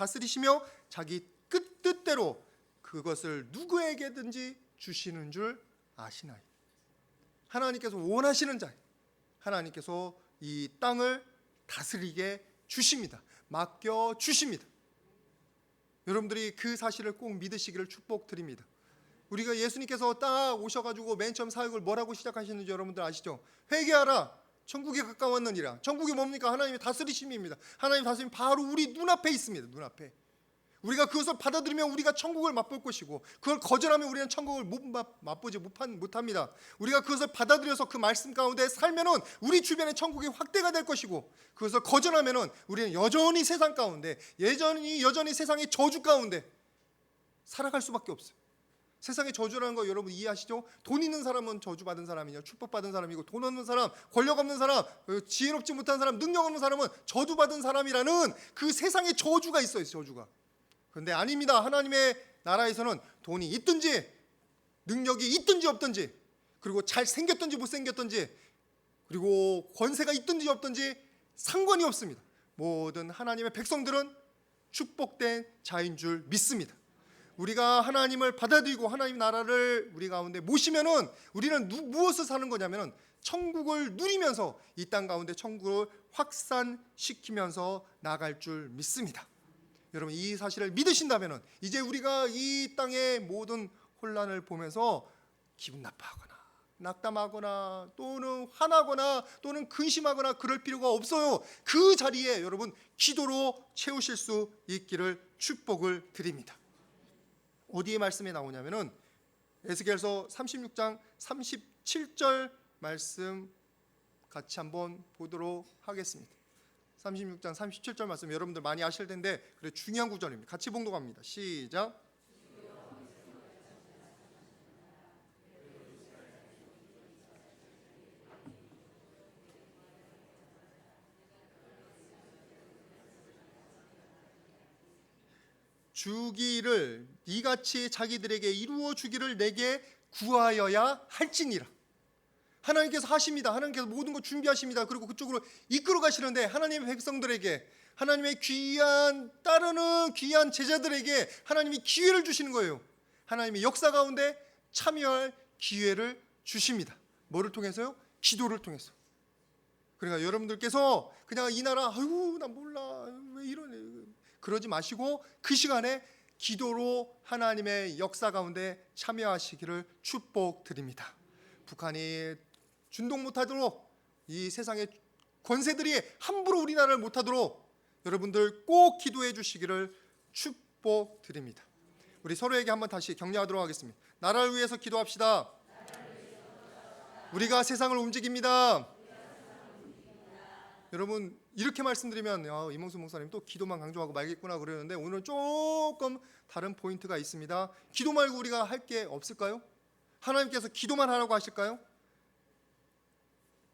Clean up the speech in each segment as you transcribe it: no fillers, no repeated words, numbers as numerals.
다스리시며 자기 뜻대로 그것을 누구에게든지 주시는 줄 아시나이. 하나님께서 원하시는 자, 하나님께서 이 땅을 다스리게 주십니다. 맡겨 주십니다. 여러분들이 그 사실을 꼭 믿으시기를 축복드립니다. 우리가 예수님께서 딱 오셔가지고 맨 처음 사역을 뭐라고 시작하시는지 여러분들 아시죠? 회개하라, 천국이 가까웠느니라. 천국이 뭡니까? 하나님의 다스리심입니다. 하나님의 다스림 바로 우리 눈앞에 있습니다. 눈앞에. 우리가 그것을 받아들이면 우리가 천국을 맛볼 것이고, 그걸 거절하면 우리는 천국을 맛보지 못합니다. 우리가 그것을 받아들여서 그 말씀 가운데 살면은 우리 주변에 천국이 확대가 될 것이고, 그것을 거절하면은 우리는 여전히 세상 가운데, 여전히 세상의 저주 가운데 살아갈 수밖에 없어요. 세상의 저주라는 거 여러분 이해하시죠? 돈 있는 사람은 저주받은 사람이냐, 축복받은 사람이고, 돈 없는 사람, 권력 없는 사람, 지혜롭지 못한 사람, 능력 없는 사람은 저주받은 사람이라는 그 세상의 저주가 있어요. 저주가. 그런데 아닙니다. 하나님의 나라에서는 돈이 있든지 능력이 있든지 없든지, 그리고 잘생겼든지 못생겼든지, 그리고 권세가 있든지 없든지 상관이 없습니다. 모든 하나님의 백성들은 축복된 자인 줄 믿습니다. 우리가 하나님을 받아들이고 하나님 나라를 우리 가운데 모시면은 우리는 무엇을 사는 거냐면은 천국을 누리면서 이 땅 가운데 천국을 확산시키면서 나갈 줄 믿습니다. 여러분, 이 사실을 믿으신다면은 이제 우리가 이 땅의 모든 혼란을 보면서 기분 나빠하거나 낙담하거나 또는 화나거나 또는 근심하거나 그럴 필요가 없어요. 그 자리에 여러분 기도로 채우실 수 있기를 축복을 드립니다. 어디에 말씀이 나오냐면은 에스겔서 36장 37절 말씀 같이 한번 보도록 하겠습니다. 36장 37절 말씀 여러분들 많이 아실 텐데 그래 중요한 구절입니다. 같이 봉독합니다. 시작. 주기를 이같이 자기들에게 이루어 주기를 내게 구하여야 할지니라. 하나님께서 하십니다. 하나님께서 모든 것 준비하십니다. 그리고 그쪽으로 이끌어 가시는데 하나님의 백성들에게, 하나님의 귀한 따르는 귀한 제자들에게 하나님이 기회를 주시는 거예요. 하나님의 역사 가운데 참여할 기회를 주십니다. 뭐를 통해서요? 기도를 통해서. 그러니까 여러분들께서 그냥 이 나라 아유 나 몰라 왜 이러네 그러지 마시고 그 시간에 기도로 하나님의 역사 가운데 참여하시기를 축복드립니다. 북한이 준동 못하도록, 이 세상의 권세들이 함부로 우리나라를 못하도록 여러분들 꼭 기도해 주시기를 축복드립니다. 우리 서로에게 한번 다시 격려하도록 하겠습니다. 나라를 위해서 기도합시다. 우리가 세상을 움직입니다. 여러분 이렇게 말씀드리면 이몽수 목사님 또 기도만 강조하고 말겠구나 그러는데 오늘 조금 다른 포인트가 있습니다. 기도 말고 우리가 할 게 없을까요? 하나님께서 기도만 하라고 하실까요?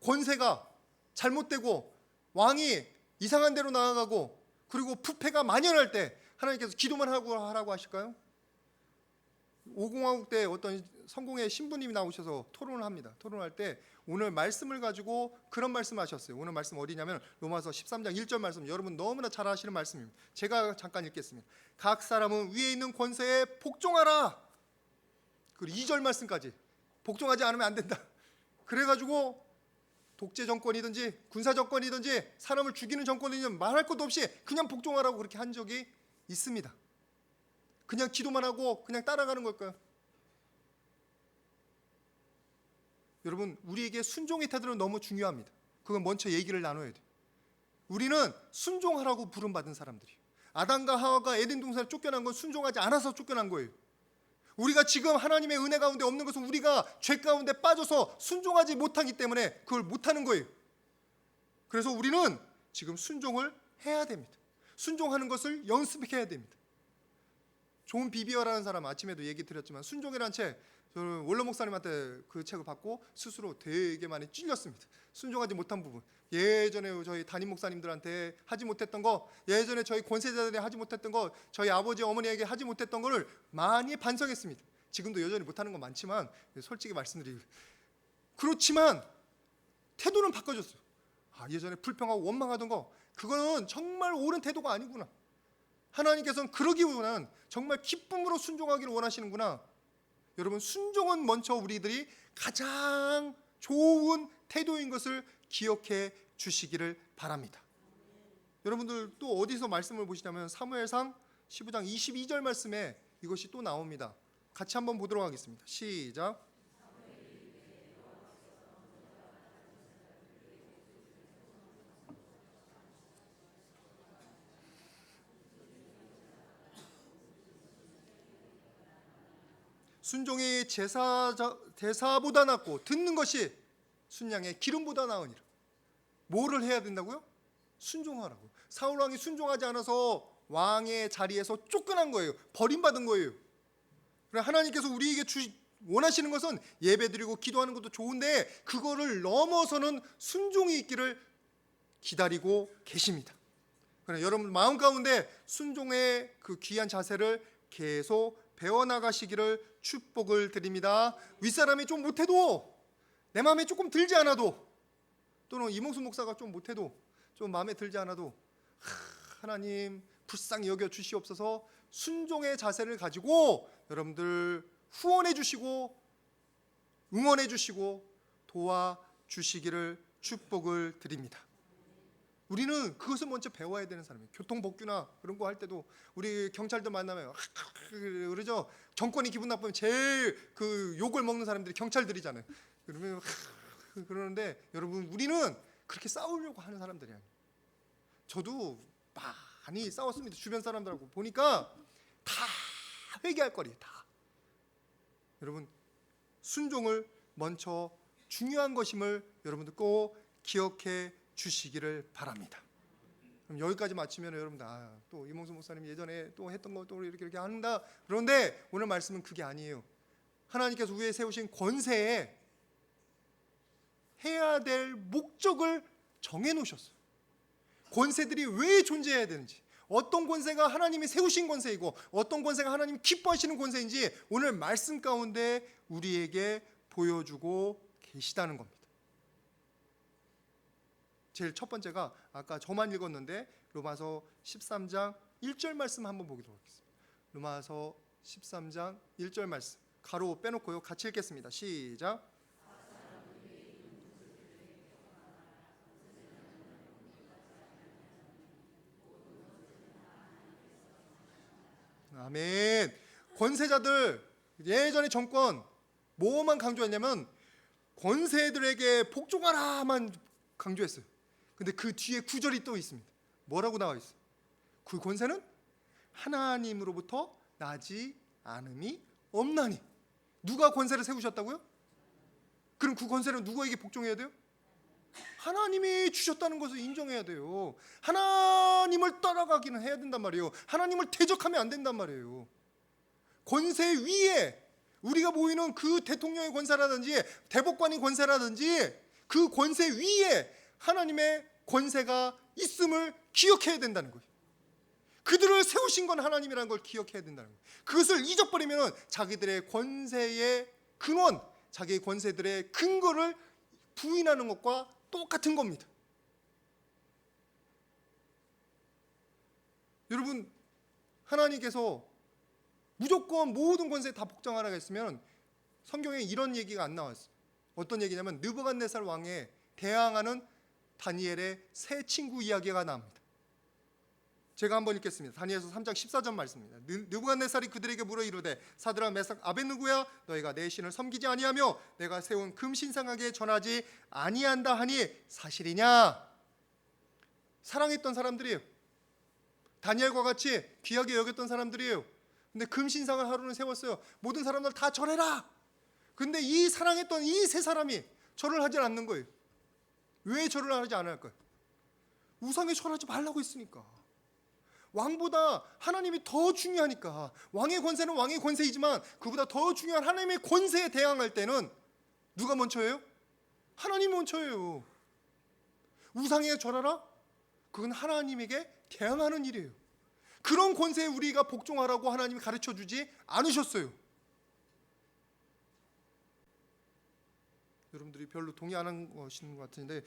권세가 잘못되고 왕이 이상한 데로 나아가고 그리고 부패가 만연할 때 하나님께서 기도만 하라고 하실까요? 오공화국 때 어떤 성공의 신부님이 나오셔서 토론을 합니다. 토론할 때 오늘 말씀을 가지고 그런 말씀을 하셨어요. 오늘 말씀 어디냐면 로마서 13장 1절 말씀, 여러분 너무나 잘 아시는 말씀입니다. 제가 잠깐 읽겠습니다. 각 사람은 위에 있는 권세에 복종하라. 그리고 2절 말씀까지 복종하지 않으면 안 된다. 그래가지고 독재 정권이든지 군사 정권이든지 사람을 죽이는 정권이든지 말할 것도 없이 그냥 복종하라고 그렇게 한 적이 있습니다. 그냥 기도만 하고 그냥 따라가는 걸까요? 여러분 우리에게 순종의 태도는 너무 중요합니다. 그건 먼저 얘기를 나눠야 돼요. 우리는 순종하라고 부름받은 사람들이에요. 아담과 하와가 에덴 동산을 쫓겨난 건 순종하지 않아서 쫓겨난 거예요. 우리가 지금 하나님의 은혜 가운데 없는 것은 우리가 죄 가운데 빠져서 순종하지 못하기 때문에 그걸 못하는 거예요. 그래서 우리는 지금 순종을 해야 됩니다. 순종하는 것을 연습해야 됩니다. 존 비비어라는 사람 아침에도 얘기 드렸지만 순종이라는 책, 저는 원로 목사님한테 그 책을 받고 스스로 되게 많이 찔렸습니다. 순종하지 못한 부분, 예전에 저희 담임 목사님들한테 하지 못했던 거, 예전에 저희 권세자들이 하지 못했던 거, 저희 아버지 어머니에게 하지 못했던 거를 많이 반성했습니다. 지금도 여전히 못하는 건 많지만 솔직히 말씀드리고, 그렇지만 태도는 바꿔줬어요. 예전에 불평하고 원망하던 거, 그거는 정말 옳은 태도가 아니구나. 하나님께서는 그러기보다는 정말 기쁨으로 순종하기를 원하시는구나. 여러분, 순종은 먼저 우리들이 가장 좋은 태도인 것을 기억해 주시기를 바랍니다. 여러분들 또 어디서 말씀을 보시냐면 사무엘상 15장 22절 말씀에 이것이 또 나옵니다. 같이 한번 보도록 하겠습니다. 시작. 순종이 제사보다 낫고 듣는 것이 순양의 기름보다 나으니라. 뭐를 해야 된다고요? 순종하라고. 사울 왕이 순종하지 않아서 왕의 자리에서 쫓겨난 거예요. 버림받은 거예요. 그래, 하나님께서 우리에게 원하시는 것은 예배드리고 기도하는 것도 좋은데 그거를 넘어서는 순종이 있기를 기다리고 계십니다. 그래, 여러분 마음 가운데 순종의 그 귀한 자세를 계속 배워나가시기를 축복을 드립니다. 윗사람이 좀 못해도, 내 마음에 조금 들지 않아도, 또는 이몽수 목사가 좀 못해도, 좀 마음에 들지 않아도 하나님 불쌍히 여겨 주시옵소서. 순종의 자세를 가지고 여러분들 후원해 주시고 응원해 주시고 도와주시기를 축복을 드립니다. 우리는 그것을 먼저 배워야 되는 사람이에요. 교통법규나 그런 거 할 때도 우리 경찰들 만나면 그러죠. 정권이 기분 나쁘면 제일 그 욕을 먹는 사람들이 경찰들이잖아요. 그러면 그러는데 여러분, 우리는 그렇게 싸우려고 하는 사람들이 아니에요. 저도 많이 싸웠습니다. 주변 사람들하고 보니까 다 회개할 거리 다. 여러분, 순종을 먼저 중요한 것임을 여러분들 꼭 기억해 주시기를 바랍니다. 그럼 여기까지 마치면 여러분들 또 이몽수 목사님 예전에 또 했던 거 또 이렇게 한다. 그런데 오늘 말씀은 그게 아니에요. 하나님께서 위에 세우신 권세에 해야 될 목적을 정해 놓으셨어요. 권세들이 왜 존재해야 되는지, 어떤 권세가 하나님이 세우신 권세이고 어떤 권세가 하나님이 기뻐하시는 권세인지 오늘 말씀 가운데 우리에게 보여주고 계시다는 겁니다. 제일 첫 번째가 아까 저만 읽었는데 로마서 13장 1절 말씀 한번 보도록 하겠습니다. 로마서 13장 1절 말씀 가로 빼놓고요. 같이 읽겠습니다. 시작. 아멘. 권세자들, 예전의 정권 뭐만 강조했냐면 권세들에게 복종하라만 강조했어요. 근데 그 뒤에 구절이 또 있습니다. 뭐라고 나와 있어요? 그 권세는 하나님으로부터 나지 않음이 없나니. 누가 권세를 세우셨다고요? 그럼 그 권세는 누구에게 복종해야 돼요? 하나님이 주셨다는 것을 인정해야 돼요. 하나님을 따라가기는 해야 된단 말이에요. 하나님을 대적하면 안 된단 말이에요. 권세 위에 우리가 보이는 그 대통령의 권세라든지 대법관의 권세라든지 그 권세 위에 하나님의 권세가 있음을 기억해야 된다는 거예요. 그들을 세우신 건 하나님이라는 걸 기억해야 된다는 거예요. 그것을 잊어버리면 자기들의 권세의 근원, 자기의 권세들의 근거를 부인하는 것과 똑같은 겁니다. 여러분, 하나님께서 무조건 모든 권세에 다 복종하라고 했으면 성경에 이런 얘기가 안 나왔어요. 어떤 얘기냐면 느부갓네살 왕에 대항하는 다니엘의 세 친구 이야기가 나옵니다. 제가 한번 읽겠습니다. 다니엘서 3장 14절 말씀입니다. 느부갓네살이 그들에게 물어 이르되 사드락 메삭 아벳느고야 너희가 내 신을 섬기지 아니하며 내가 세운 금신상에게 전하지 아니한다 하니 사실이냐? 사랑했던 사람들이에요. 다니엘과 같이 귀하게 여겼던 사람들이에요. 근데 금신상을 하루는 세웠어요. 모든 사람들 다 절해라. 근데 이 사랑했던 이 세 사람이 절을 하지 않는 거예요. 왜 절을 하지 않을까요? 우상에 절하지 말라고 했으니까. 왕보다 하나님이 더 중요하니까. 왕의 권세는 왕의 권세이지만 그보다 더 중요한 하나님의 권세에 대항할 때는 누가 먼저예요? 하나님이 먼저예요. 우상에 절하라? 그건 하나님에게 대항하는 일이에요. 그런 권세에 우리가 복종하라고 하나님이 가르쳐주지 않으셨어요. 여러분들이 별로 동의하는 것인 것 같은데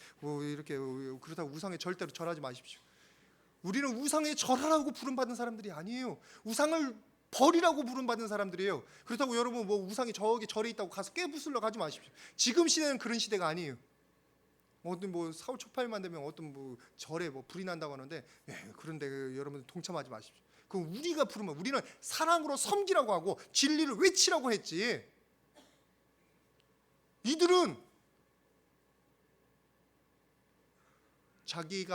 이렇게 그렇다고 우상에 절대로 절하지 마십시오. 우리는 우상에 절하라고 부름받은 사람들이 아니에요. 우상을 버리라고 부름받은 사람들이에요. 그렇다고 여러분 뭐 우상이 저기 절에 있다고 가서 깨부수러 가지 마십시오. 지금 시대는 그런 시대가 아니에요. 어떤 뭐 사후 초파일만 되면 어떤 뭐 절에 뭐 불이 난다고 하는데, 그런데 여러분 동참하지 마십시오. 그럼 우리가 부르면 우리는 사랑으로 섬기라고 하고 진리를 외치라고 했지. 이들은 자기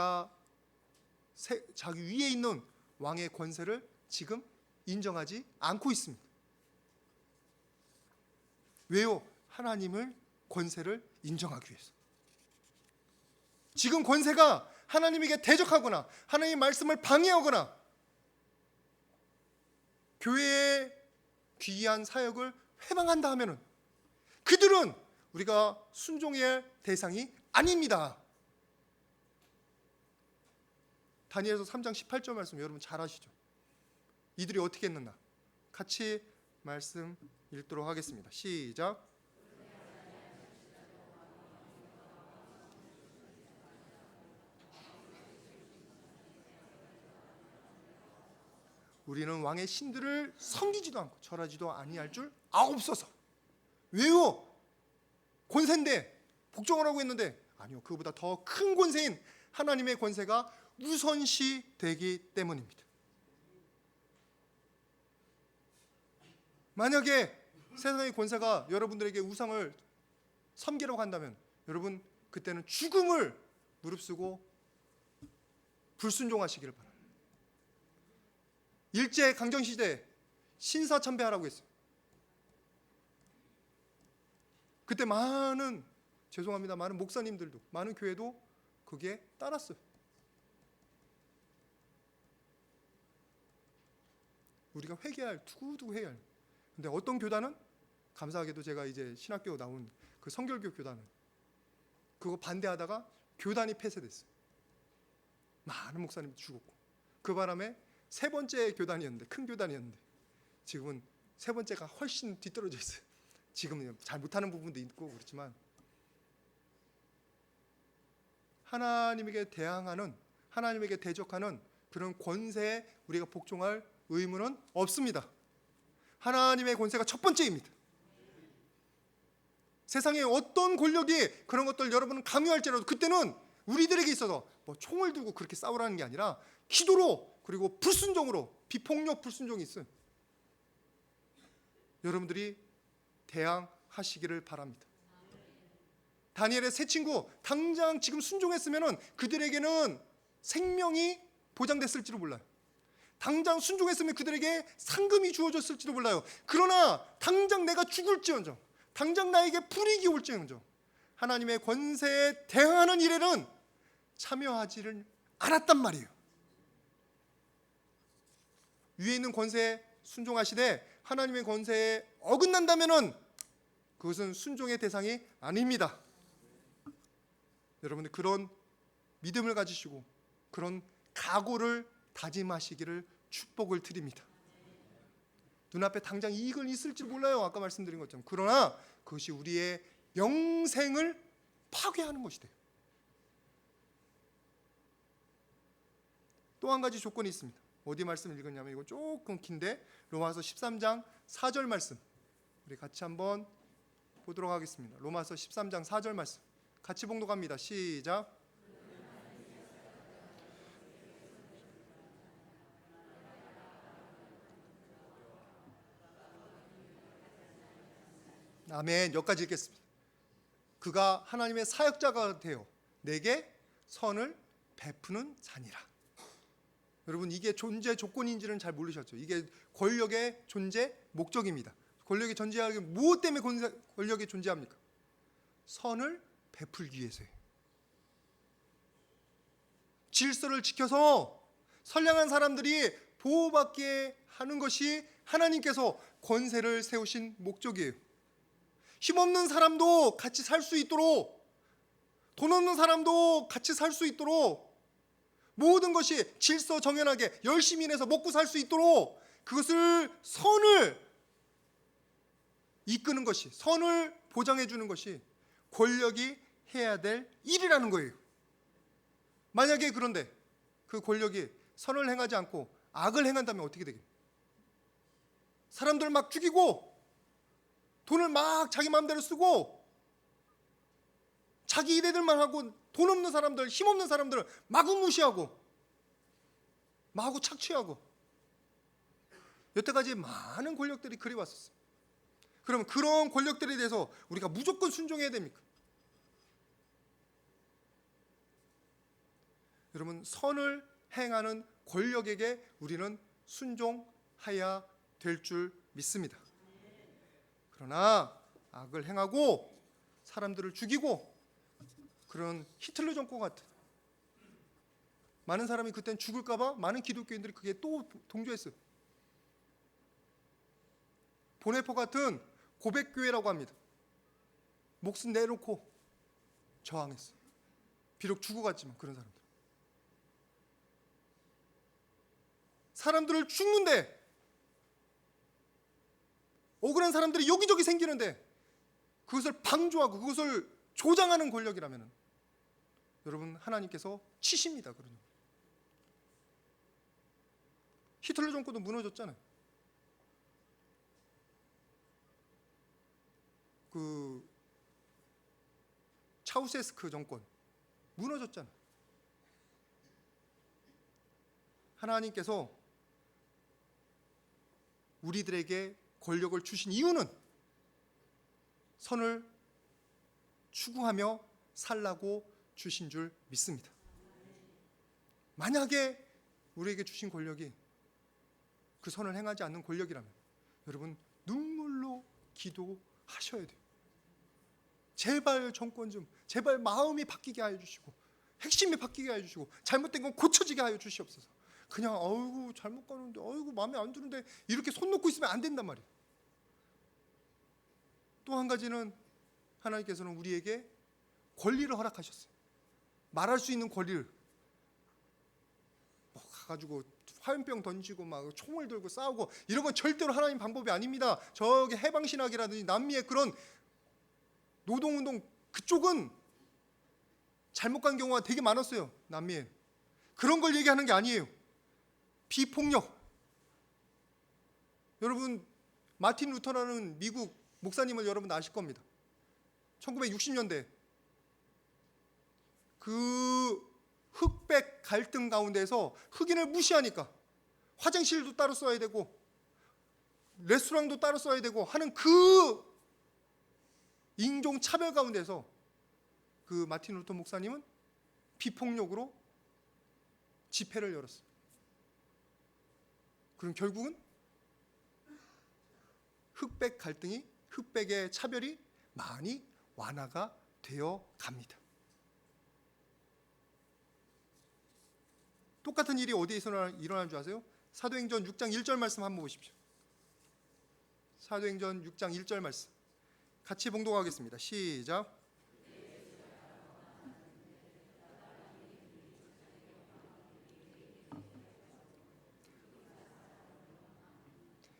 위에 있는 왕의 권세를 지금 인정하지 않고 있습니다. 왜요? 하나님을 권세를 인정하기 위해서. 지금 권세가 하나님에게 대적하거나 하나님의 말씀을 방해하거나 교회의 귀한 사역을 회방한다 하면은 그들은 우리가 순종해야 할 대상이 아닙니다. 다니엘서 3장 18절 말씀 여러분 잘 아시죠? 이들이 어떻게 했느냐? 같이 말씀 읽도록 하겠습니다. 시작. 우리는 왕의 신들을 섬기지도 않고 절하지도 아니할 줄 아옵소서. 왜요? 권세인데 복종하라고 했는데 아니요, 그보다 더 큰 권세인 하나님의 권세가 우선시 되기 때문입니다. 만약에 세상의 권세가 여러분들에게 우상을 섬기라고 한다면 여러분 그때는 죽음을 무릅쓰고 불순종하시기를 바랍니다. 일제 강점시대에 신사참배하라고 했어요. 그때 많은 목사님들도 많은 교회도 그게 따랐어요. 우리가 두고두고 회개할. 근데 어떤 교단은 감사하게도 제가 이제 신학교 나온 그 성결교 교단은 그거 반대하다가 교단이 폐쇄됐어요. 많은 목사님이 죽었고 그 바람에 세 번째 교단이었는데 큰 교단이었는데 지금은 세 번째가 훨씬 뒤떨어져 있어요. 지금은 잘 못하는 부분도 있고 그렇지만 하나님에게 대항하는 하나님에게 대적하는 그런 권세에 우리가 복종할 의무는 없습니다. 하나님의 권세가 첫 번째입니다. 세상에 어떤 권력이 그런 것들 여러분은 강요할지라도 그때는 우리들에게 있어서 뭐 총을 들고 그렇게 싸우라는 게 아니라 기도로 그리고 불순종으로 비폭력 불순종이 있어요. 여러분들이 대항하시기를 바랍니다. 다니엘의 세 친구 당장 지금 순종했으면 그들에게는 생명이 보장됐을지도 몰라요. 당장 순종했으면 그들에게 상금이 주어졌을지도 몰라요. 그러나 당장 내가 죽을지언정 당장 나에게 불이익이 올지언정 하나님의 권세에 대항하는 일에는 참여하지를 않았단 말이에요. 위에 있는 권세에 순종하시되 하나님의 권세에 어긋난다면은 그것은 순종의 대상이 아닙니다. 여러분들 그런 믿음을 가지시고 그런 각오를 다짐하시기를 축복을 드립니다. 눈앞에 당장 이익은 있을지 몰라요. 아까 말씀드린 것처럼. 그러나 그것이 우리의 영생을 파괴하는 것이 돼요. 또 한 가지 조건이 있습니다. 어디 말씀 읽었냐면 이거 조금 긴데 로마서 13장 4절 말씀 우리 같이 한번 보도록 하겠습니다. 로마서 13장 4절 말씀 같이 봉독합니다. 시작. 아멘. 여기까지 읽겠습니다. 그가 하나님의 사역자가 되어 내게 선을 베푸는 자니라. 여러분 이게 존재 조건인지는 잘 모르셨죠? 이게 권력의 존재 목적입니다. 권력이 존재하기 무엇 때문에 권력이 존재합니까? 선을 베풀기 위해서예요. 질서를 지켜서 선량한 사람들이 보호받게 하는 것이 하나님께서 권세를 세우신 목적이에요. 힘없는 사람도 같이 살 수 있도록 돈 없는 사람도 같이 살 수 있도록 모든 것이 질서 정연하게 열심히 일해서 먹고 살 수 있도록 그것을 선을 이끄는 것이 선을 보장해 주는 것이 권력이 해야 될 일이라는 거예요. 만약에 그런데 그 권력이 선을 행하지 않고 악을 행한다면 어떻게 되겠습니까? 사람들 막 죽이고 돈을 막 자기 마음대로 쓰고 자기 일애들만 하고 돈 없는 사람들, 힘 없는 사람들을 마구 무시하고 마구 착취하고 여태까지 많은 권력들이 그리 왔었어요. 그럼 그런 권력들에 대해서 우리가 무조건 순종해야 됩니까? 여러분, 선을 행하는 권력에게 우리는 순종해야 될 줄 믿습니다. 그러나 악을 행하고 사람들을 죽이고 그런 히틀러 정권 같은 많은 사람이 그때는 죽을까 봐 많은 기독교인들이 그게 또 동조했어요. 보네포 같은 고백교회라고 합니다. 목숨 내놓고 저항했어요. 비록 죽어갔지만 그런 사람들을 죽는데 억울한 사람들이 여기저기 생기는데 그것을 방조하고 그것을 조장하는 권력이라면 여러분 하나님께서 치십니다. 그러니 히틀러 정권도 무너졌잖아요. 그 차우세스크 정권 무너졌잖아요. 하나님께서 우리들에게 권력을 주신 이유는 선을 추구하며 살라고 주신 줄 믿습니다. 만약에 우리에게 주신 권력이 그 선을 행하지 않는 권력이라면 여러분 눈물로 기도하셔야 돼요. 제발 정권 좀, 제발 마음이 바뀌게 하여 주시고 핵심이 바뀌게 하여 주시고 잘못된 건 고쳐지게 하여 주시옵소서. 그냥 어이구 잘못 가는데 어이구 마음에 안 드는데 이렇게 손 놓고 있으면 안 된단 말이에요. 또 한 가지는 하나님께서는 우리에게 권리를 허락하셨어요. 말할 수 있는 권리를 가가지고 화염병 던지고 막 총을 들고 싸우고 이런 건 절대로 하나님 방법이 아닙니다. 저기 해방신학이라든지 남미의 그런 노동운동 그쪽은 잘못 간 경우가 되게 많았어요. 남미에 그런 걸 얘기하는 게 아니에요. 비폭력. 여러분 마틴 루터라는 미국 목사님을 여러분 아실 겁니다. 1960년대 그 흑백 갈등 가운데서 흑인을 무시하니까 화장실도 따로 써야 되고 레스토랑도 따로 써야 되고 하는 그 인종 차별 가운데서 그 마틴 루터 목사님은 비폭력으로 집회를 열었어요. 그럼 결국은 흑백 갈등이 흑백의 차별이 많이 완화가 되어 갑니다. 똑같은 일이 어디에서 일어나는 줄 아세요? 사도행전 6장 1절 말씀 한번 보십시오. 사도행전 6장 1절 말씀 같이 봉독하겠습니다. 시작.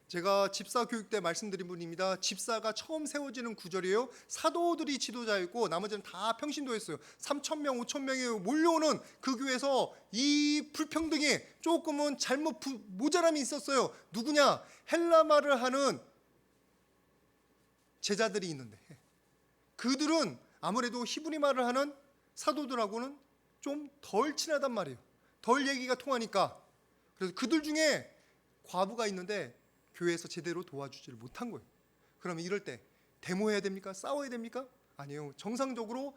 제가 집사 교육 때 말씀드린 분입니다. 집사가 처음 세워지는 구절이에요. 사도들이 지도자였고 나머지는 다 평신도였어요. 3,000명, 5,000명이 몰려오는 그 교회에서 이 불평등이 조금은 잘못 모자람이 있었어요. 누구냐? 헬라말을 하는 제자들이 있는데 그들은 아무래도 히브리말을 하는 사도들하고는 좀 덜 친하단 말이에요. 덜 얘기가 통하니까. 그래서 그들 중에 과부가 있는데 교회에서 제대로 도와주지를 못한 거예요. 그러면 이럴 때 데모해야 됩니까? 싸워야 됩니까? 아니에요. 정상적으로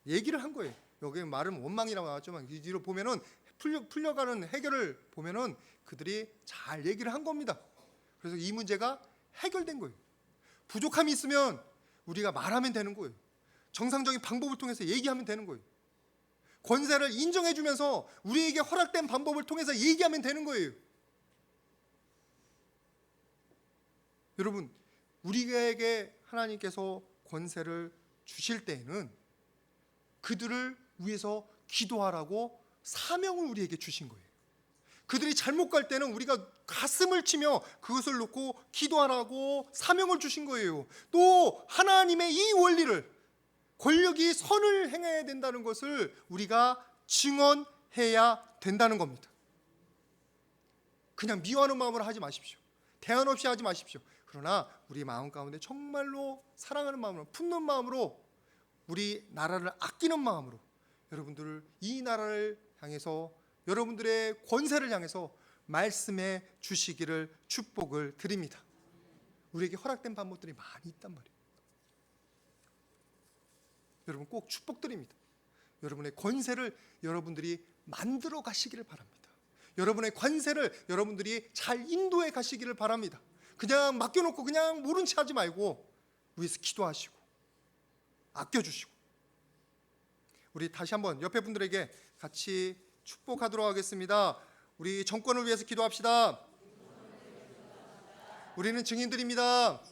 얘기를 한 거예요. 여기 말은 원망이라고 나왔지만 뒤로 보면은 풀려가는 해결을 보면은 그들이 잘 얘기를 한 겁니다. 그래서 이 문제가 해결된 거예요. 부족함이 있으면 우리가 말하면 되는 거예요. 정상적인 방법을 통해서 얘기하면 되는 거예요. 권세를 인정해주면서 우리에게 허락된 방법을 통해서 얘기하면 되는 거예요. 여러분, 우리에게 하나님께서 권세를 주실 때에는 그들을 위해서 기도하라고 사명을 우리에게 주신 거예요. 그들이 잘못 갈 때는 우리가 가슴을 치며 그것을 놓고 기도하라고 사명을 주신 거예요. 또 하나님의 이 원리를 권력이 선을 행해야 된다는 것을 우리가 증언해야 된다는 겁니다. 그냥 미워하는 마음으로 하지 마십시오. 대안 없이 하지 마십시오. 그러나 우리 마음 가운데 정말로 사랑하는 마음으로, 품는 마음으로, 우리 나라를 아끼는 마음으로 여러분들 이 나라를 향해서, 여러분들의 권세를 향해서 말씀해 주시기를 축복을 드립니다. 우리에게 허락된 방법들이 많이 있단 말이에요. 여러분 꼭 축복드립니다. 여러분의 권세를 여러분들이 만들어 가시기를 바랍니다. 여러분의 권세를 여러분들이 잘 인도해 가시기를 바랍니다. 그냥 맡겨놓고 그냥 모른 체 하지 말고 위에서 기도하시고 아껴주시고. 우리 다시 한번 옆에 분들에게 같이 축복하도록 하겠습니다. 우리 정권을 위해서 기도합시다. 우리는 증인들입니다.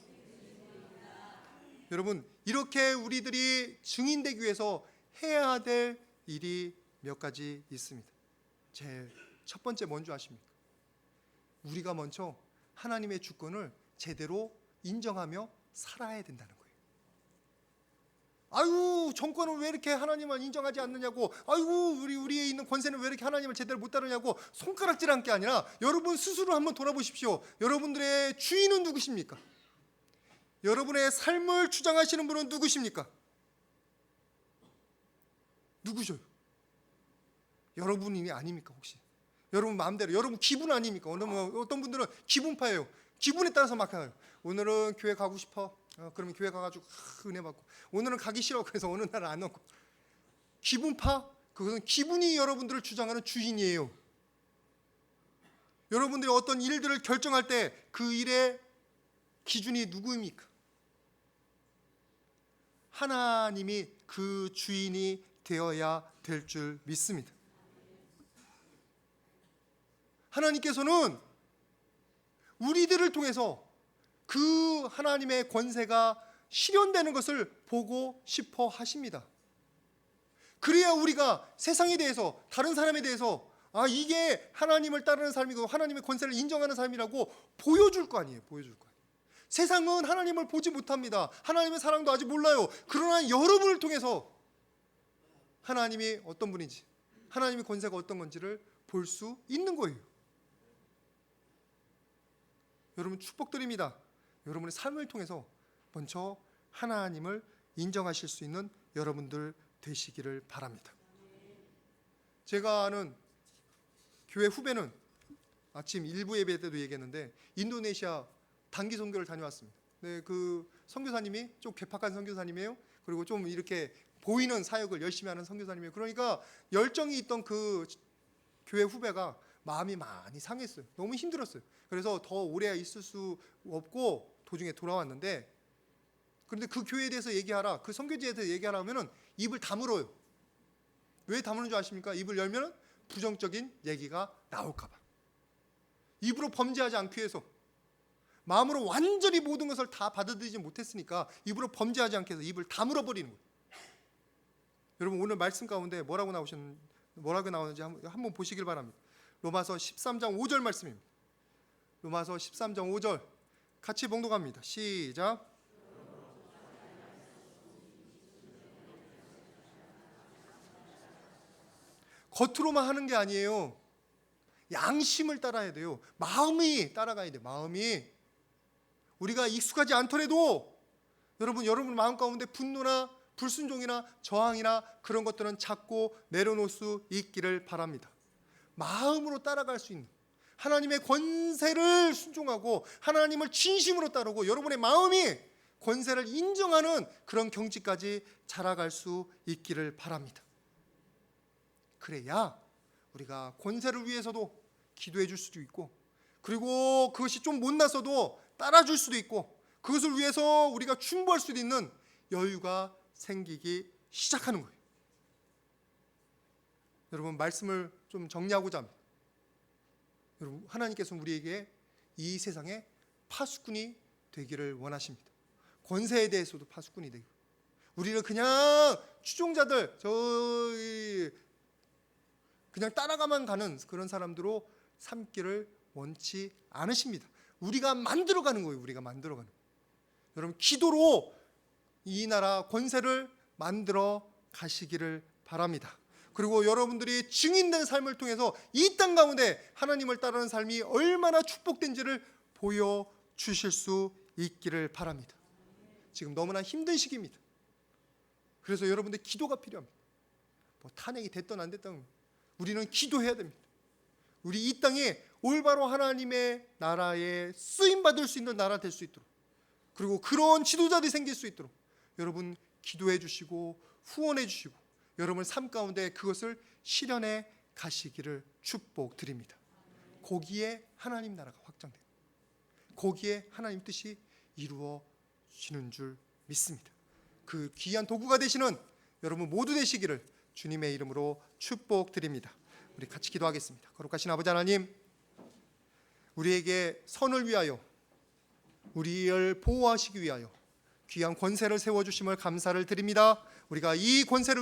여러분 이렇게 우리들이 증인되기 위해서 해야 될 일이 몇 가지 있습니다. 제일 첫 번째 뭔지 아십니까? 우리가 먼저 하나님의 주권을 제대로 인정하며 살아야 된다는 거예요. 아유, 정권을 왜 이렇게 하나님을 인정하지 않느냐고, 아이고 우리에 있는 권세는 왜 이렇게 하나님을 제대로 못 다루냐고 손가락질한 게 아니라 여러분 스스로 한번 돌아보십시오. 여러분들의 주인은 누구십니까? 여러분의 삶을 주장하시는 분은 누구십니까? 누구죠? 여러분이 아닙니까 혹시? 여러분 마음대로, 여러분 기분 아닙니까? 어떤 분들은 기분파예요. 기분에 따라서 막 해요. 오늘은 교회 가고 싶어. 그러면 교회 가가지고 은혜 받고. 오늘은 가기 싫어. 그래서 어느 날은 안 오고. 기분파? 그것은 기분이 여러분들을 주장하는 주인이에요. 여러분들이 어떤 일들을 결정할 때 그 일의 기준이 누구입니까? 하나님이 그 주인이 되어야 될 줄 믿습니다. 하나님께서는 우리들을 통해서 그 하나님의 권세가 실현되는 것을 보고 싶어 하십니다. 그래야 우리가 세상에 대해서, 다른 사람에 대해서 이게 하나님을 따르는 삶이고 하나님의 권세를 인정하는 삶이라고 보여줄 거 아니에요. 보여줄 거 아니에요. 세상은 하나님을 보지 못합니다. 하나님의 사랑도 아직 몰라요. 그러나 여러분을 통해서 하나님이 어떤 분인지, 하나님의 권세가 어떤 건지를 볼 수 있는 거예요. 여러분 축복드립니다. 여러분의 삶을 통해서 먼저 하나님을 인정하실 수 있는 여러분들 되시기를 바랍니다. 제가 아는 교회 후배는 아침 일부 예배 때도 얘기했는데 인도네시아 단기 선교를 다녀왔습니다. 네, 그 선교사님이 좀 괴팍한 선교사님이에요. 그리고 좀 이렇게 보이는 사역을 열심히 하는 선교사님이에요. 그러니까 열정이 있던 그 교회 후배가 마음이 많이 상했어요. 너무 힘들었어요. 그래서 더 오래 있을 수 없고 도중에 돌아왔는데, 그런데 그 교회에 대해서 얘기하라, 그 선교지에 대해서 얘기하라 하면은 입을 다물어요. 왜 다무는 줄 아십니까? 입을 열면은 부정적인 얘기가 나올까 봐. 입으로 범죄하지 않기 위해서, 마음으로 완전히 모든 것을 다 받아들이지 못했으니까 입으로 범죄하지 않게 해서 입을 다물어 버리는 거예요. 여러분 오늘 말씀 가운데 뭐라고 나오는지 한번 보시길 바랍니다. 로마서 13장 5절 말씀입니다. 로마서 13장 5절 같이 봉독합니다. 시작. 겉으로만 하는 게 아니에요. 양심을 따라야 돼요. 마음이 따라가야 돼요. 마음이. 우리가 익숙하지 않더라도 여러분 마음 가운데 분노나 불순종이나 저항이나 그런 것들은 자꾸 내려놓을 수 있기를 바랍니다. 마음으로 따라갈 수 있는, 하나님의 권세를 순종하고 하나님을 진심으로 따르고 여러분의 마음이 권세를 인정하는 그런 경지까지 자라갈 수 있기를 바랍니다. 그래야 우리가 권세를 위해서도 기도해 줄 수도 있고, 그리고 그것이 좀 못났어도 따라줄 수도 있고, 그것을 위해서 우리가 충고할 수도 있는 여유가 생기기 시작하는 거예요. 여러분 말씀을 좀 정리하고자 합니다. 여러분 하나님께서는 우리에게 이 세상에 파수꾼이 되기를 원하십니다. 권세에 대해서도 파수꾼이 되고, 우리를 그냥 추종자들, 그냥 따라가만 가는 그런 사람들로 삼기를 원치 않으십니다. 우리가 만들어가는 거예요. 우리가 만들어가는 거예요. 여러분 기도로 이 나라 권세를 만들어 가시기를 바랍니다. 그리고 여러분들이 증인된 삶을 통해서 이 땅 가운데 하나님을 따르는 삶이 얼마나 축복된지를 보여주실 수 있기를 바랍니다. 지금 너무나 힘든 시기입니다. 그래서 여러분들 기도가 필요합니다. 뭐 탄핵이 됐든 안 됐든 우리는 기도해야 됩니다. 우리 이 땅에 올바로 하나님의 나라에 쓰임받을 수 있는 나라 될 수 있도록, 그리고 그런 지도자들이 생길 수 있도록 여러분 기도해 주시고 후원해 주시고 여러분 삶 가운데 그것을 실현해 가시기를 축복드립니다. 거기에 하나님 나라가 확장됩니다. 거기에 하나님 뜻이 이루어지는 줄 믿습니다. 그 귀한 도구가 되시는 여러분 모두 되시기를 주님의 이름으로 축복드립니다. 우리 같이 기도하겠습니다. 거룩하신 아버지 하나님, 우리에게 선을 위하여, 우리를 보호하시기 위하여 귀한 권세를 세워주심을 감사를 드립니다. 우리가 이 권세를